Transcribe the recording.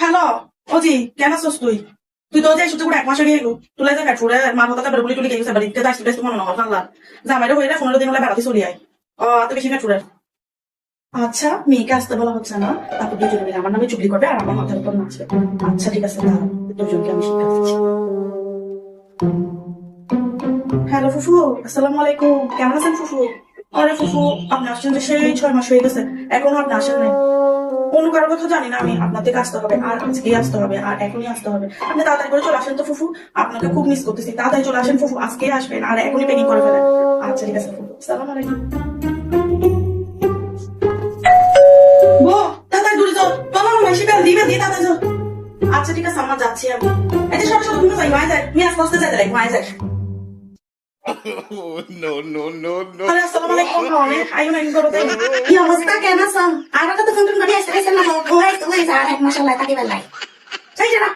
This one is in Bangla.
হ্যালো ওজি কেন আছিস তুই তুই তো যাই সত্যি করে এক মাস আগে এলো তুলে যা কাটুরে মার কথা বের বলি তুলি গেছে বাড়িতে যাইছিস বেশ মনে নয় জানলা জামাইরে হইলে 15 দিন হলে বেড়াতে চলি আয় তো বেশি কাটুরে আচ্ছা মেয়েকে আসতে বলা হচ্ছে না তারপর দুজনে মিলে আমার নামে চুগলি করবে আর আমার মাথার উপর নাচবে আচ্ছা ঠিক আছে দাঁড়াও দুজনকে আমি শিক্ষা দিচ্ছি হ্যালো ফুফু আসসালামু আলাইকুম কেমন আছেন ফুফু আরে ফুফু আপনি আসছেন যে সেই 6 মাস হয়ে গেছে এখনো আপনি আসেন নাই অন্য কারোর কথা জানি না আমি আপনার থেকে আসতে হবে আর আজকেই আসতে হবে আর এখনই আসতে হবে আপনি তাড়াতাড়ি করে চলে আসেন তো ফুফু আপনাকে খুব মিস করতেছি তাড়াতাড়ি চলে আসেন ফুফু আজকেই আসবেন আর এখনই পেকিং করে ফেলেন আচ্ছা ঠিক আছে ফুফু আসসালামু আলাইকুম বো তাড়াতাড়ি দূরে যাও বাবা মাসি বেল দিবে দিয়ে তাড়াতাড়ি যাও আচ্ছা ঠিক আছে আমরা যাচ্ছি আমি এই যে সব তুমি যাই মাই যাই আমি আস্তে আস্তে যাই লাইক মাই যাই আরে আসসালামু আলাইকুম অনেক আইও না ইনকো করতে কি অবস্থা কেন আছো আর তো ফোন করে আসতে না তো ওই তো ওই যা মাশাআল্লাহ তাকে বেলাই চাই যারা